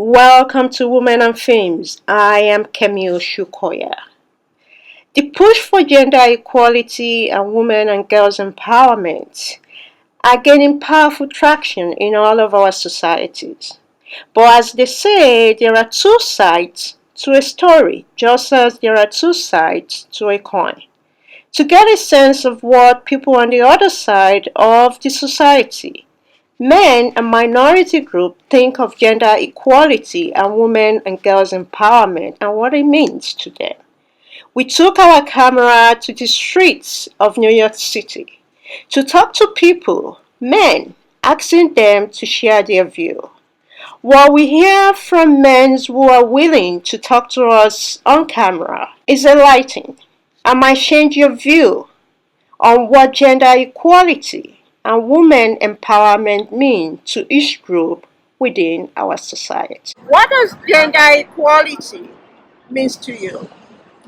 Welcome to Women and Films. I am Camille Shukoya. The push for gender equality and women and girls empowerment are gaining powerful traction in all of our societies. But as they say, there are two sides to a story, just as there are two sides to a coin. To get a sense of what people on the other side of the society, men, a minority group, think of gender equality and women and girls empowerment and what it means to them. We took our camera to the streets of New York City to talk to people, men, asking them to share their view. What we hear from men who are willing to talk to us on camera is enlightening and might change your view on what gender equality and women empowerment mean to each group within our society. What does gender equality means to you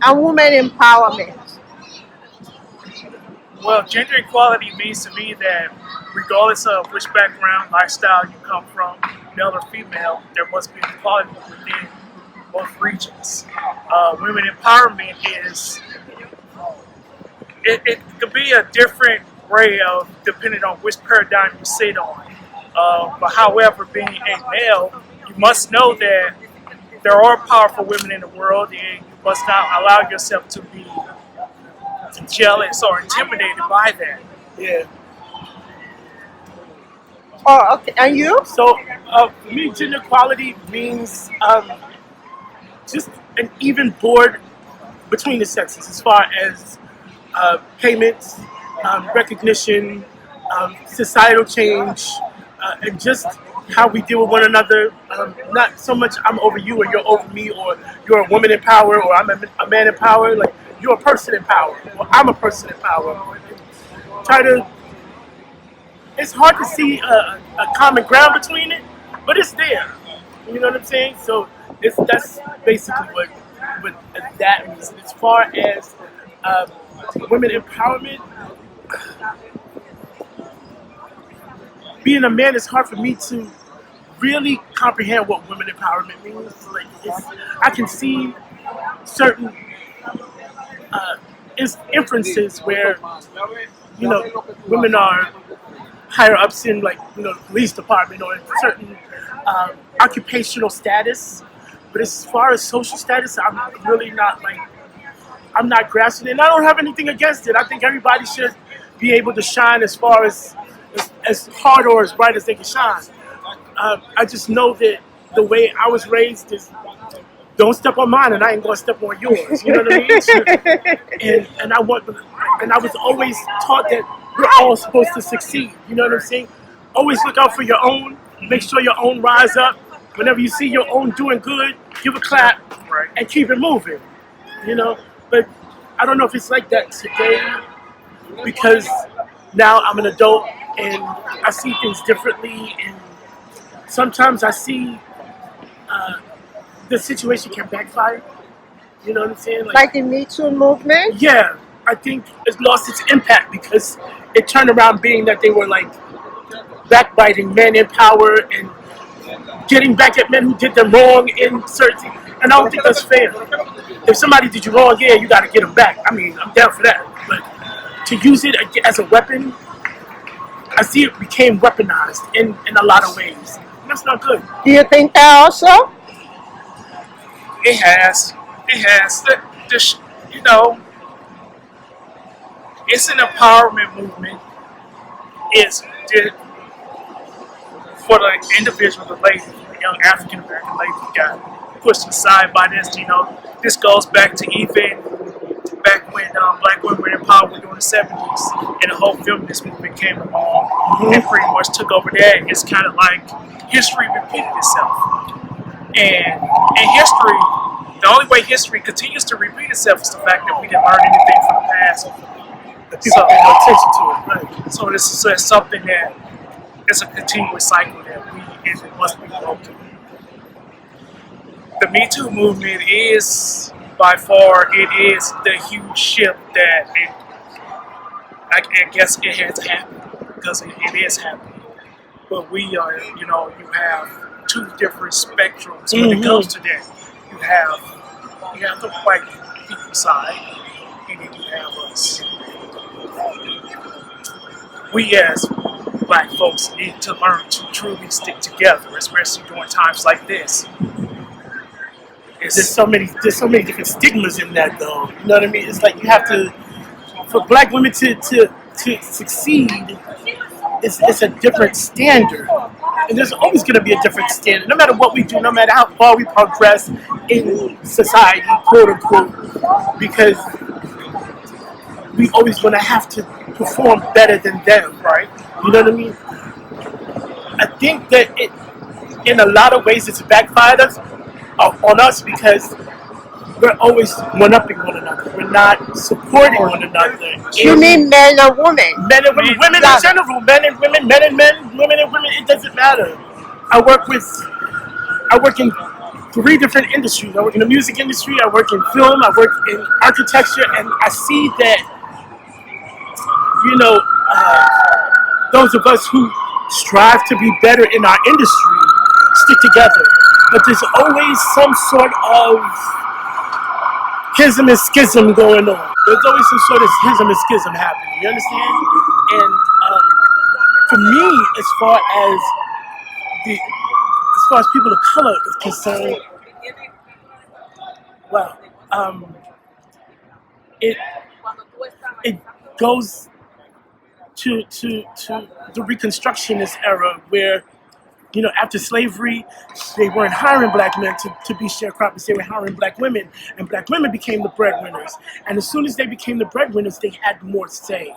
and women empowerment? Well, gender equality means to me that regardless of which background, lifestyle you come from, male or female, there must be equality within both regions. Women empowerment is, it could be a different way of depending on which paradigm you sit on. But however, being a male, you must know that there are powerful women in the world and you must not allow yourself to be jealous or intimidated by that. Yeah. Oh, okay. And you? So for me, gender equality means just an even board between the sexes as far as payments, recognition, societal change, and just how we deal with one another. Not so much I'm over you or you're over me, or you're a woman in power or I'm a man in power. Like you're a person in power or I'm a person in power. Try to. It's hard to see a common ground between it, but it's there. You know what I'm saying? So that's basically what that means. As far as women empowerment, being a man, it's hard for me to really comprehend what women empowerment means. Like, I can see certain inferences where women are higher ups in the police department or in certain occupational status. But as far as social status, I'm really not I'm not grasping it. And I don't have anything against it. I think everybody should be able to shine as far as hard or as bright as they can shine. I just know that the way I was raised is don't step on mine and I ain't gonna step on yours. You know what I mean? and I was always taught that we're all supposed to succeed. You know what I'm saying? Always look out for your own. Make sure your own rise up. Whenever you see your own doing good, give a clap and keep it moving. But I don't know if it's like that today because now I'm an adult and I see things differently, and sometimes I see the situation can backfire. You know what I'm saying? Like the Me Too movement? Yeah, I think it's lost its impact because it turned around being that they were backbiting men in power and getting back at men who did them wrong in certain. And I don't think that's fair. If somebody did you wrong, yeah, you got to get them back. I mean, I'm down for that. But to use it as a weapon, I see it became weaponized in a lot of ways. And that's not good. Do you think that also? It has. It's an empowerment movement. It's for the individual, the lady, the young African American lady who got pushed aside by this. This goes back to even back when black women were in power during the 70s and the whole feminist movement came along and pretty much took over that. It's kind of like history repeated itself. And in history, the only way history continues to repeat itself is the fact that we didn't learn anything from the past. People pay no attention to it. Right. So this is something that is a continuous cycle that it must be broken. The Me Too movement is by far the huge shift that I guess it has happened because it is happening. But we are, you have two different spectrums when it comes to that. You have the white people side, and then you have us. We as black folks need to learn to truly stick together, especially during times like this. There's so many different stigmas in that, though. You know what I mean? It's like you have to, for black women to succeed, it's a different standard. And there's always going to be a different standard, no matter what we do, no matter how far we progress in society, quote unquote, because we always going to have to perform better than them, right? You know what I mean? I think that in a lot of ways, it's backfired on us because we're always one-upping one another. We're not supporting one another. You mean men or women? Men and women, women in general, men and women, men and men, women and women, it doesn't matter. I work in 3 different industries. I work in the music industry, I work in film, I work in architecture, and I see that, those of us who strive to be better in our industry stick together. But there's always some sort of schism and schism going on. There's always some sort of schism and schism happening. You understand? And for me, as far as people of color is concerned, well, it goes to the Reconstructionist era where, after slavery, they weren't hiring black men to be sharecroppers. They were hiring black women, and black women became the breadwinners. And as soon as they became the breadwinners, they had more say.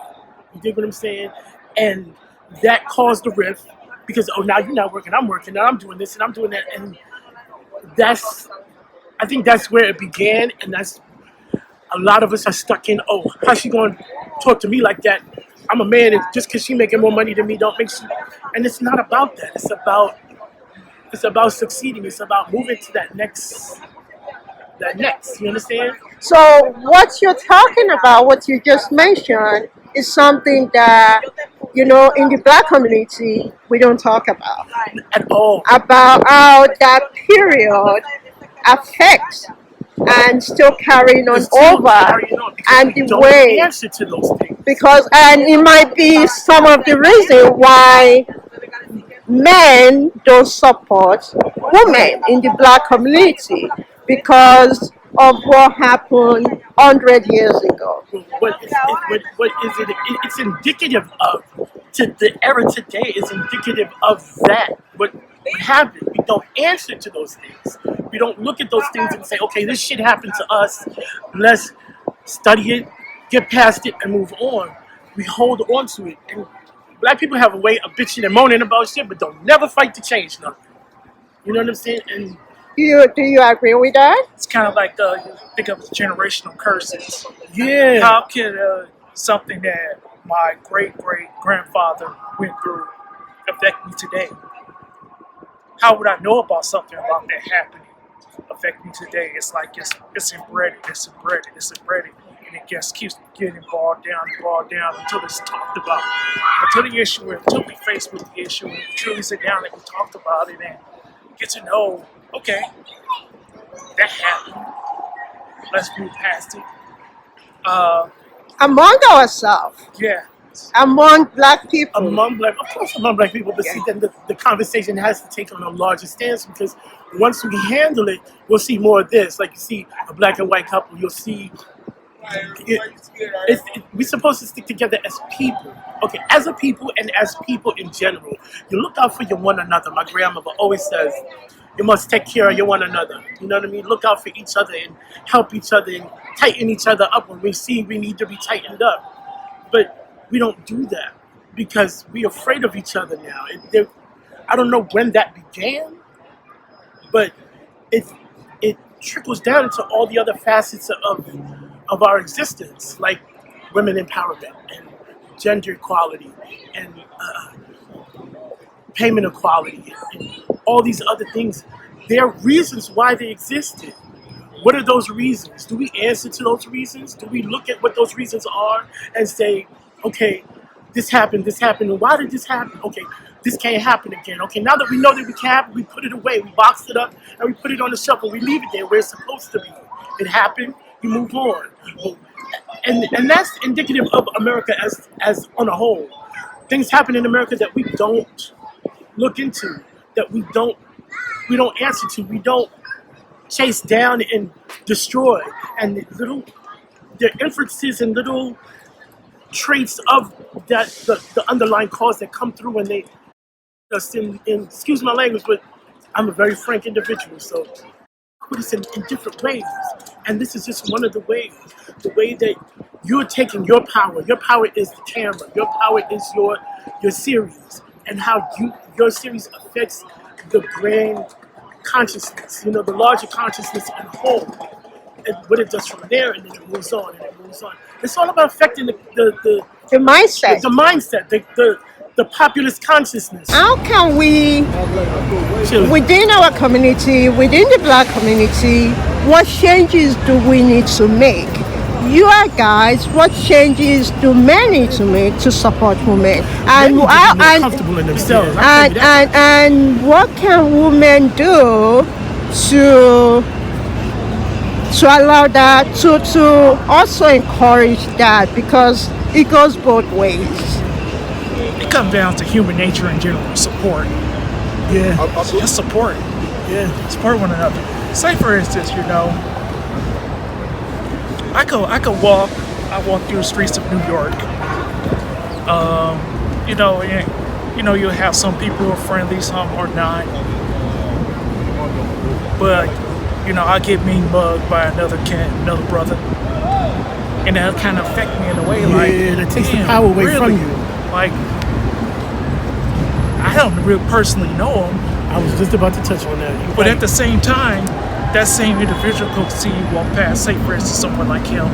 You dig what I'm saying? And that caused a rift because, now you're not working, I'm working, now I'm doing this and I'm doing that. And I think that's where it began, and that's a lot of us are stuck in, how's she going to talk to me like that? I'm a man, and just because she's making more money than me don't make she. And it's not about that. It's about succeeding. It's about moving to that next. You understand? So what you're talking about, what you just mentioned, is something that, in the black community, we don't talk about. At all. About how that period affects and still carrying on and the way. Answer to those things. Because, and it might be some of the reason why men don't support women in the black community because of what happened 100 years ago. What is it? It's indicative of, the era today is indicative of that. What happened? We don't answer to those things. We don't look at those things and say, okay, this shit happened to us. Let's study it, get past it, and move on. We hold on to it. And black people have a way of bitching and moaning about shit, but don't never fight to change nothing. You know what I'm saying? And do you agree with that? It's kind of like you think of generational curses. Yeah. How can something that my great-great-grandfather went through affect me today? How would I know about something about that happening affect me today? It's like it's embedded, and it just keeps getting bogged down until it's talked about. Until we faced with the issue, and we truly sit down and we talked about it and get to know, okay, that happened. Let's move past it. Among ourselves. Yeah. Among black people. Among black people, but see, then the conversation has to take on a larger stance because once we handle it, we'll see more of this. Like you see a black and white couple, you'll see. We're supposed to stick together as people. Okay, as a people and as people in general. You look out for your one another. My grandmother always says, you must take care of your one another. You know what I mean? Look out for each other and help each other and tighten each other up when we see we need to be tightened up. But we don't do that because we're afraid of each other now. I don't know when that began, but it trickles down into all the other facets of our existence, like women empowerment and gender equality and payment equality and all these other things. There are reasons why they existed. What are those reasons? Do we answer to those reasons? Do we look at what those reasons are and say, okay, this happened, and why did this happen? Okay, this can't happen again. Okay, now that we know that we can't happen, we put it away, we box it up, and we put it on the shelf, and we leave it there where it's supposed to be. It happened, you move on. And that's indicative of America as on a whole. Things happen in America that we don't look into, that we don't answer to, we don't chase down and destroy. And the inferences and little traits of that the underlying cause that come through when they just in excuse my language, but I'm a very frank individual, so put us in different ways. And this is just one of the ways. The way that you're taking your power. Your power is the camera. Your power is your series, and how your series affects the grand consciousness. The larger consciousness in whole, and what it does from there, and then it moves on and it moves on. It's all about affecting the mindset. The mindset, the populist consciousness. How can we, within our community, within the Black community, what changes do we need to make? You are guys, what changes do men need to make to support women? And comfortable in themselves. And what can women do to allow that, to also encourage that, because it goes both ways. It comes down to human nature in general, support. Yeah. Just support. Yeah. Support one another. Say for instance, I walk through the streets of New York. You'll have some people who are friendly, some are not. But I get mean mugged by another brother, and that kind of affect me in a way. Yeah, that takes the power away from you. Like, I don't really personally know him. I was just about to touch on that. But at the same time, that same individual could see you walk past, say for instance, someone like him,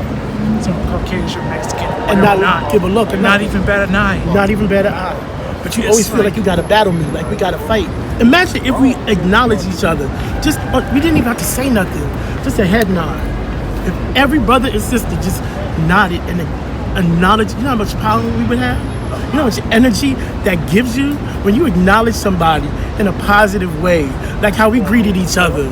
some Caucasian, Mexican, and not give a look, and not even bat an eye. Not even bat an eye. But you always feel like you gotta battle me, like we gotta fight. Imagine if we acknowledge each other. We didn't even have to say nothing. Just a head nod. If every brother and sister just nodded and acknowledged, you know how much power we would have? You know how much energy that gives you when you acknowledge somebody in a positive way, like how we greeted each other.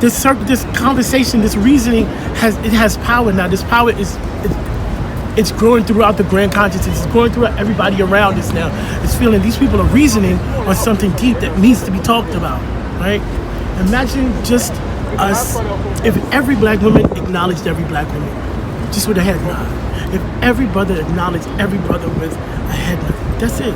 This conversation, this reasoning has power now. This power it's growing throughout the grand consciousness. It's growing throughout everybody around us now. It's feeling these people are reasoning on something deep that needs to be talked about, right? Imagine just us, if every Black woman acknowledged every Black woman, just with a head nod. If every brother acknowledged every brother with a head nod, that's it.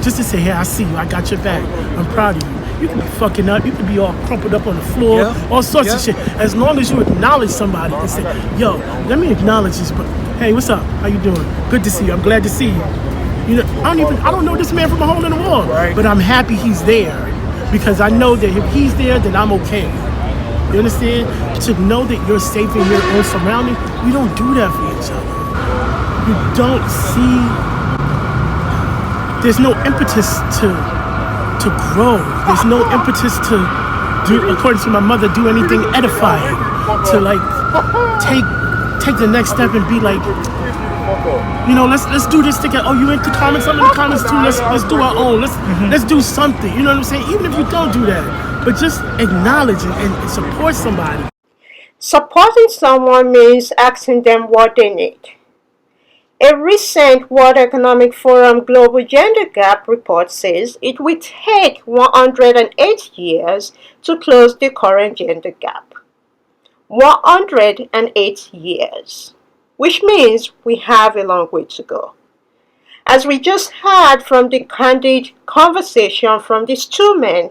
Just to say, hey, I see you, I got your back, I'm proud of you. You can be fucking up, you can be all crumpled up on the floor, all sorts of shit. As long as you acknowledge somebody and say, yo, let me acknowledge this, but hey, what's up? How you doing? Good to see you. I'm glad to see you. I don't know this man from a hole in the wall, right? But I'm happy he's there because I know that if he's there, then I'm okay. You understand? To know that you're safe in your own surroundings, we don't do that for each other. You don't see. There's no impetus to grow. There's no impetus to do, according to my mother, do anything edifying. To like take the next step and be like, let's do this together. Oh, you into comments? I'm in the comments too. Let's do our own. Let's do something. You know what I'm saying? Even if you don't do that, but just acknowledge it and support somebody. Supporting someone means asking them what they need. A recent World Economic Forum Global Gender Gap report says it will take 108 years to close the current gender gap. 108 years, which means we have a long way to go. As we just heard from the candid conversation from these two men,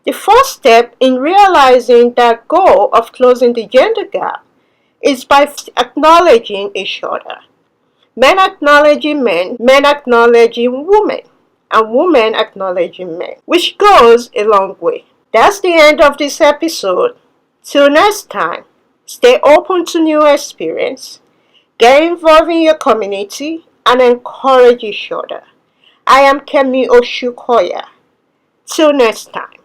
the first step in realizing that goal of closing the gender gap is by acknowledging each other. Men acknowledging men acknowledging women, and women acknowledging men, which goes a long way. That's the end of this episode. Till next time, stay open to new experience, get involved in your community, and encourage each other. I am Kemi Oshukoya. Till next time.